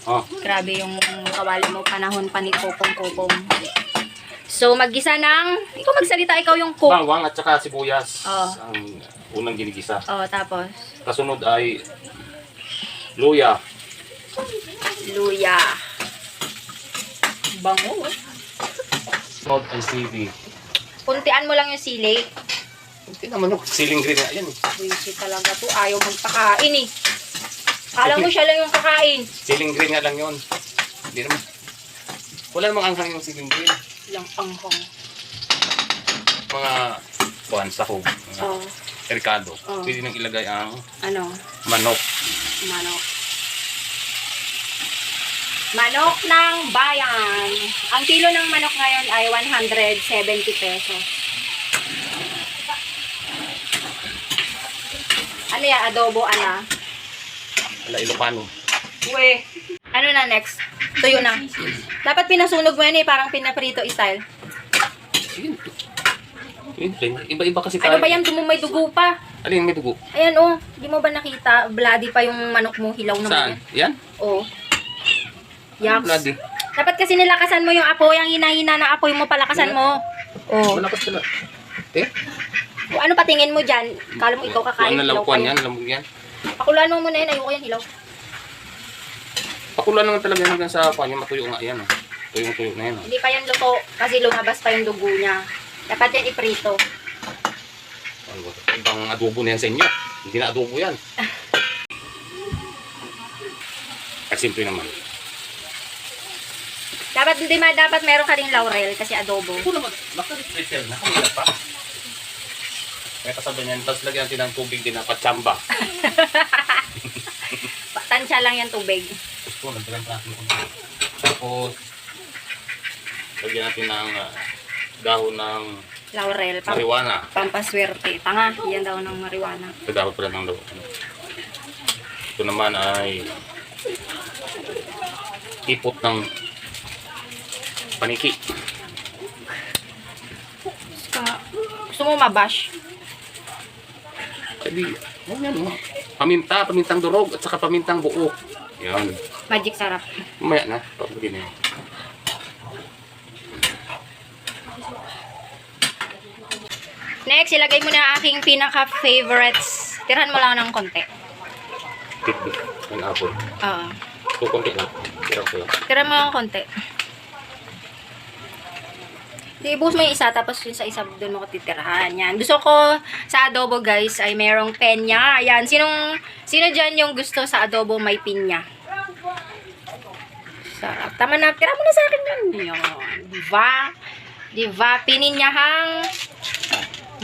Oh. Grabe yung kawali mo, panahon pa ni Kopong-Kopong. So, maggisa ng, ikaw magsalita, ikaw yung cook. Bawang at saka sibuyas. Oh. Ang unang ginigisa. Oh, tapos, Kasunod ay luya. luya. Bango. Salt and sili. Kuntian mo lang yung sili. Hindi naman yung siling green na yan. Wishi talaga to. Ayaw magpakain eh. Alam mo siya lang yung kakain. Siling green nga lang yun. Hindi naman. Wala namang anghang yung siling green. Lang anghang. Mga buwan, sahog, mga Oh, erikado. Oh. Pwede nang ilagay ang ano? manok. Manok. Manok ng bayan. Ang kilo ng manok ngayon ay 170 pesos. Ano yan? Adobo, ana? Wala Ilocano. Uwe. Ano na next? Tuyo na. Dapat pinasunog mo yan eh, parang pinaprito style. Iba-iba kasi Ano ba yan? May dugo pa. Alin may dugo? Ayan oh, di mo ba nakita? Bloody pa yung manok mo, hilaw naman Saan? yan. Yan? Oh. Yaks. Bloody. Dapat kasi nilakasan mo yung apoy, ang hina-hina ng apoy mo, palakasan mo. Oh. Malakas pala. Eh? O, ano patingin mo dyan? Kala mo ikaw kakain. Ano hilaw pa laukuan yun. yan? Lamog yan? Pakuluan mo muna yan, ayoko yan hilaw. Pakulan naman talaga hanggang sa kanya matuyo nga yan. Tuyong-tuyo na yan. Hindi pa yan luto kasi lumabas pa yung dugo niya. Dapat yan iprito. Ano, ibang adobo na yan sa inyo. Hindi na adobo yan. Ay, simple naman. Dapat dapat meron ka rin laurel kasi adobo. Ako naman, naka-refill na. Kanina pa. Kaya kasabay niyan, tapos lagyan natin ng tubig din na patsamba. Tansya lang yan tubig. Tapos nagdagan pa natin. Tapos, lagyan natin ng dahon ng Laurel. marijuana. Pampaswerte. Tanga, yan daw ng marijuana. Dahon pala ng dahon. Ito naman ay ipot ng paniki. Gusto mo mabash? Sabi, oh yan, oh. Paminta, pamintang durog at saka pamintang buo. Yan. Magic sarap. Mamaya na. Pagpagin na yan. Next, ilagay mo na ang aking pinaka-favorites. Tirahan mo lang ng konti. Tiktik. Ang apple. Oo. So, konti lang. Hirap ko lang. Tirahan mo ng konti. Ibuhos mo yung isa, tapos yung sa isa doon mo ko titirahan. Yan. Gusto ko sa adobo, guys, ay merong penya. Ayan. Sino dyan yung gusto sa adobo may pinya? Sarap. Tama na. Tira mo na sa akin yun. Yan. Diba? Diba? Pininyahang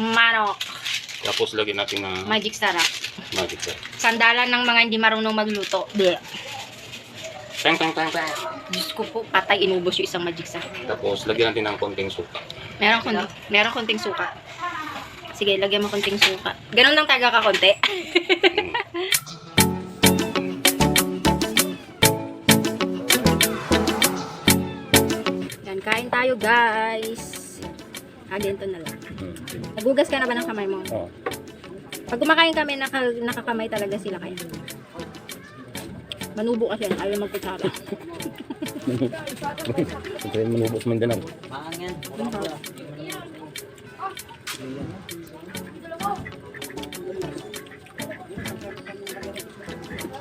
manok. Tapos lagyan natin ng Magic sarap. magic sarap. Sandalan ng mga hindi marunong magluto. Bleh. Tang, tang, tang, tang. Diyos ko po, patay, inubos yung isang magic sarap. Tapos lagyan natin ng konting suka. Meron konting suka. Sige, lagyan mo konting suka. Ganun lang taga ka konti. Yan, kain tayo guys. Ganito na lang. Nagugas ka na ba ng kamay mo? Oh. Pag kumakain kami, nakakamay talaga sila kaya. Manubo kasi yan, ayaw magkutsara. Ito yung manubos Mindanao.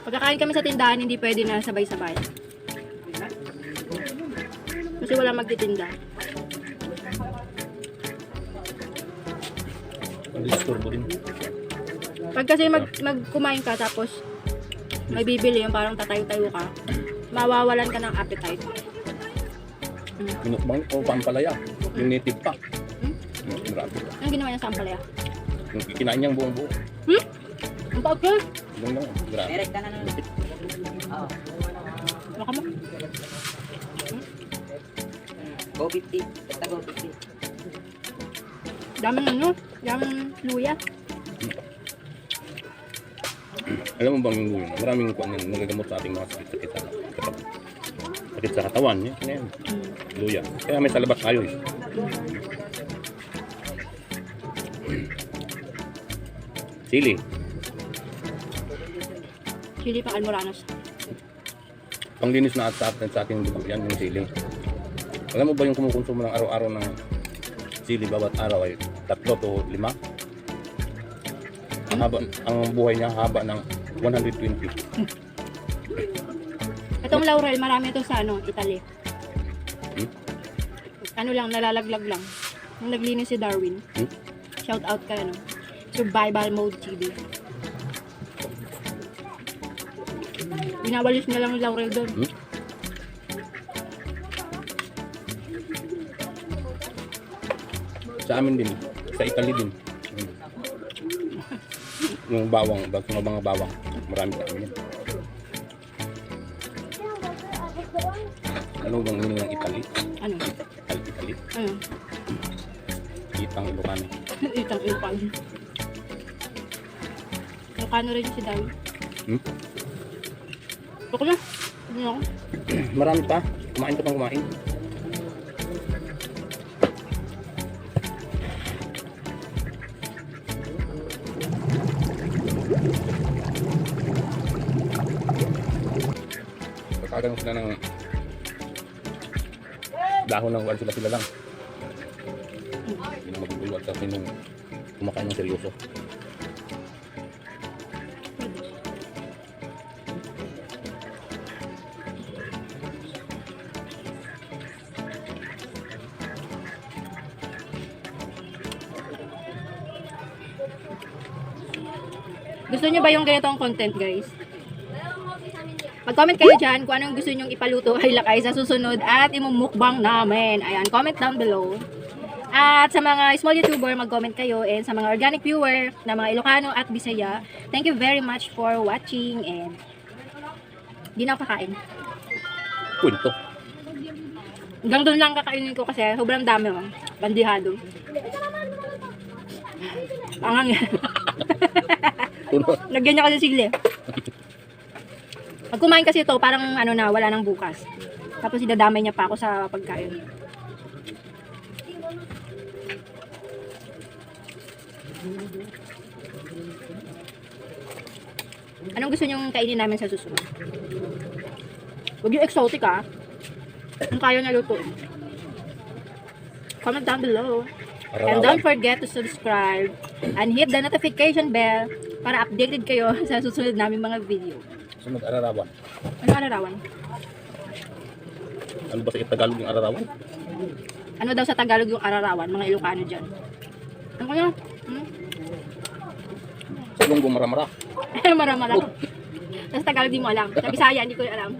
Pagkakain kami sa tindahan, hindi pwede na sabay-sabay. Kasi wala magtitinda. Disturbo din. Pag kasi magkumain ka tapos may bibili yung parang tatayo-tayo ka, mawawalan ka ng appetite. Minukbang o pampalaya. Yung native pa. Grabe. Anong ginawa niya sa ampalaya? Yung kinain niyang buong buo. Ang pagka? Yung lang. Grabe. Direct ka na nun. Oo. Baka mo. Go 50. Basta go 50. Daming ano? Daming luya. Alam mo bang yung luya? Maraming kuwan yan. Nagagamot sa ating mga sakit-sakit sa katawan. Sakit sa katawan. Yan. Luya. Kaya may salabas tayo eh. Sili. Chili pang almoranos. panglinis na at sa ating dugo yan, yung sili. Alam mo ba yung kumukonsumo ng araw-araw ng sili bawat araw ay 3 to 5? Ang buhay niya haba ng 120. Itong laurel, marami ito sa Italy. Ano lang, nalalaglag lang. Nung naglinis si Darwin. Shout out ka, Survival Mode TV. Binawalis na lang yung laurel doon. Sa amin din, sa Italy din. Yung bawang, mga bawang, marami sa amin yan. Ano bang meaning ng Italy? Ano? Italy? Ano? Itang Ilocano. Itang Ilocano. Ilocano rin si Darwin. Bako na. Ano ako? Marami pa. Kumain ka pang kumain. Kakagan sila ng dahon ng sila lang. Hindi na magugulo at kasi nung kumakain ng seryoso. Gusto niyo ba yung ganitong content, guys? Mag-comment kayo dyan kung anong gusto nyong ipaluto kay Lakay sa susunod at imumukbang namin. Ayan, comment down below. At sa mga small YouTuber, mag-comment kayo. And sa mga organic viewer na mga Ilocano at Bisaya, thank you very much for watching. And di na ako kakain. Kwento. Hanggang doon lang kakainin ko kasi sobrang dami. Bandihado. Angang yan. Lagyan niya kasi sili. Pag kumain kasi ito, parang wala nang bukas. Tapos idadamay niya pa ako sa pagkain. Anong gusto niyong kainin namin sa susunod? Huwag yung exotic Kung kaya na lutuin. Comment down below. And don't forget to subscribe and hit the notification bell para updated kayo sa susunod namin mga video. Sunod ararawan. Ano ararawan? Ano ba sa Tagalog yung ararawan? Ano daw sa Tagalog yung ararawan? Mga Ilocano dyan. Ano kaya? Sa Ilonggo maramara. Maramara. Sa Tagalog di mo alam. Sa Bisaya hindi ko alam.